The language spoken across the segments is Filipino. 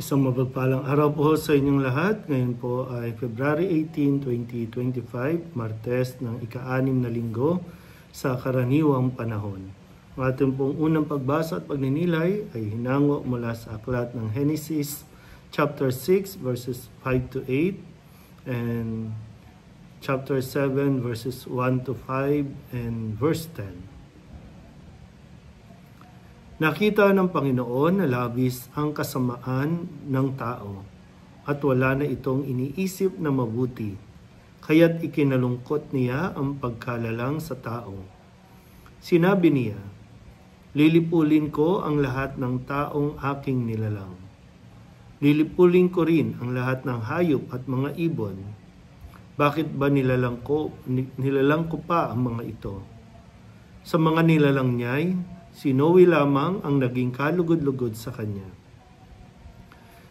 Isang mapagpalang araw po sa inyong lahat. Ngayon po ay February 18, 2025, Martes ng ika-6 na linggo sa karaniwang panahon. Ang ating pong unang pagbasa at pagninilay ay hinango mula sa aklat ng Genesis chapter 6 verses 5 to 8 and chapter 7 verses 1 to 5 and verse 10. Nakita ng Panginoon na labis ang kasamaan ng tao at wala na itong iniisip na mabuti, kaya't ikinalungkot niya ang pagkalalang sa tao. Sinabi niya, "Lilipulin ko ang lahat ng taong aking nilalang. Lilipulin ko rin ang lahat ng hayop at mga ibon. Bakit ba nilalang ko pa ang mga ito? Sa mga nilalang niya'y si Noe lamang ang naging kalugod-lugod sa kanya."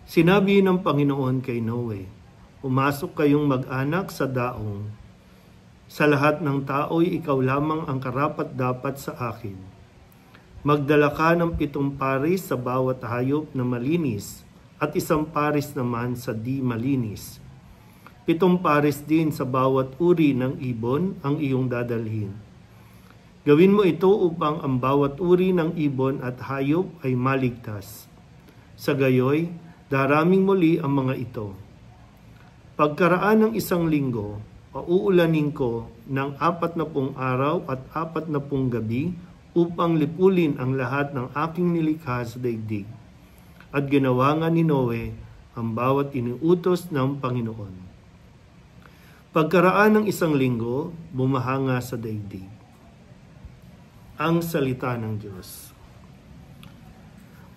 Sinabi ng Panginoon kay Noe, "Pumasok kayong mag-anak sa daong. Sa lahat ng tao'y ikaw lamang ang karapat-dapat sa akin. Magdala ka ng 7 paris sa bawat hayop na malinis at 1 paris naman sa di malinis. 7 paris din sa bawat uri ng ibon ang iyong dadalhin. Gawin mo ito upang ang bawat uri ng ibon at hayop ay maligtas. Sa gayoy, daraming muli ang mga ito. Pagkaraan ng 1 linggo, pauulanin ko ng 40 araw at 40 gabi upang lipulin ang lahat ng aking nilikha sa daigdig." At ginawa nga ni Noe ang bawat iniutos ng Panginoon. Pagkaraan ng 1 linggo, bumahanga sa daigdig. Ang salita ng Diyos.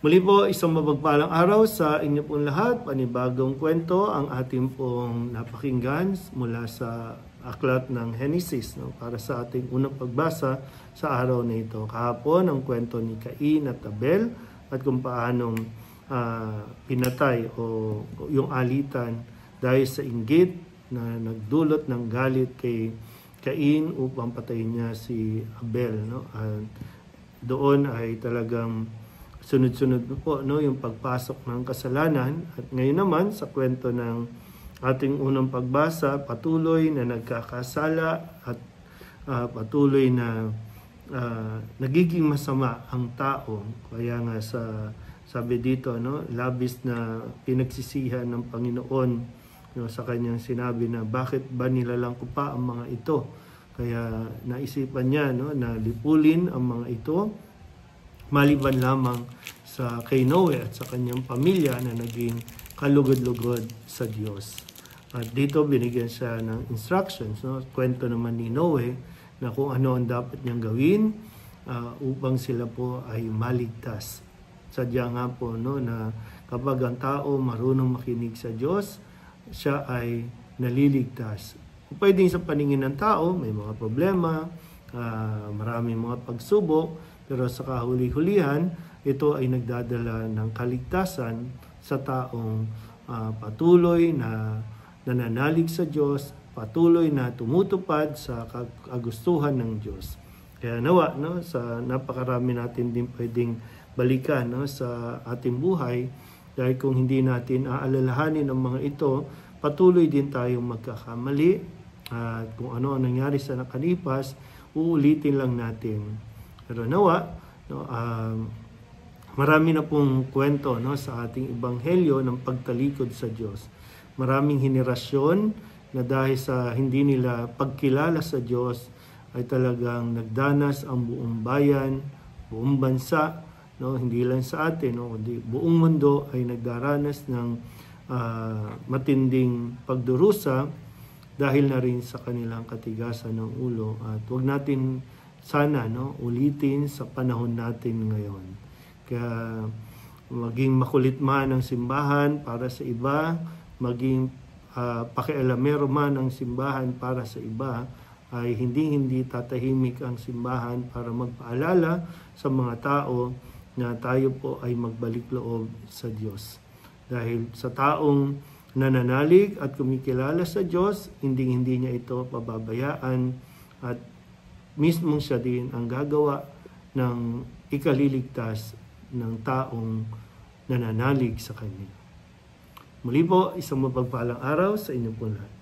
Muli po, isang mapagpalang araw sa inyo pong lahat. Panibagong kwento ang ating pong napakinggan mula sa aklat ng Genesis, para sa ating unang pagbasa sa araw na ito. Kahapon ang kwento ni Cain at Abel at kung paanong pinatay o yung alitan dahil sa inggit na nagdulot ng galit kay Cain upang patayin niya si Abel. Doon ay talagang sunod-sunod po yung pagpasok ng kasalanan. At ngayon naman sa kwento ng ating unang pagbasa, patuloy na nagkakasala at patuloy na nagiging masama ang tao. Kaya nga sabi dito, labis na pinagsisihan ng Panginoon sa kanyang sinabi na bakit ba nilalang ko pa ang mga ito. Kaya naisipan niya na lipulin ang mga ito maliban lamang sa kay Noe at sa kanyang pamilya na naging kalugod-lugod sa Diyos. At dito binigyan siya ng instructions, kwento naman ni Noe na kung ano ang dapat niyang gawin upang sila po ay maligtas. Sadya nga po na kapag ang tao marunong makinig sa Diyos, siya ay naliligtas. Pwedeng sa paningin ng tao, may mga problema, maraming mga pagsubok, pero sa kahuli-hulihan, ito ay nagdadala ng kaligtasan sa taong patuloy na nananalig sa Diyos, patuloy na tumutupad sa kagustuhan ng Diyos. Kaya nawa, sa napakarami natin din pwedeng balikan sa ating buhay, dahil kung hindi natin aalalahanin ang mga ito, patuloy din tayong magkakamali. At kung ano ang nangyari sa nakalipas, uulitin lang natin. Pero nawa, marami na pong kwento sa ating ebanghelyo ng pagtalikod sa Diyos. Maraming henerasyon na dahil sa hindi nila pagkilala sa Diyos, ay talagang nagdanas ang buong bayan, buong bansa, hindi lang sa atin, kundi buong mundo ay nagdaranas ng matinding pagdurusa dahil na rin sa kanilang katigasan ng ulo. At huwag natin sana ulitin sa panahon natin ngayon. Kaya maging makulit man ang simbahan para sa iba, maging pakialamero man ang simbahan para sa iba, ay hindi tatahimik ang simbahan para magpaalala sa mga tao na tayo po ay magbalik loob sa Diyos. Dahil sa taong nananalig at kumikilala sa Diyos, hindi niya ito pababayaan at mismo siya din ang gagawa ng ikaliligtas ng taong nananalig sa Kanya. Muli po, isang mapagpalang araw sa inyo po lahat.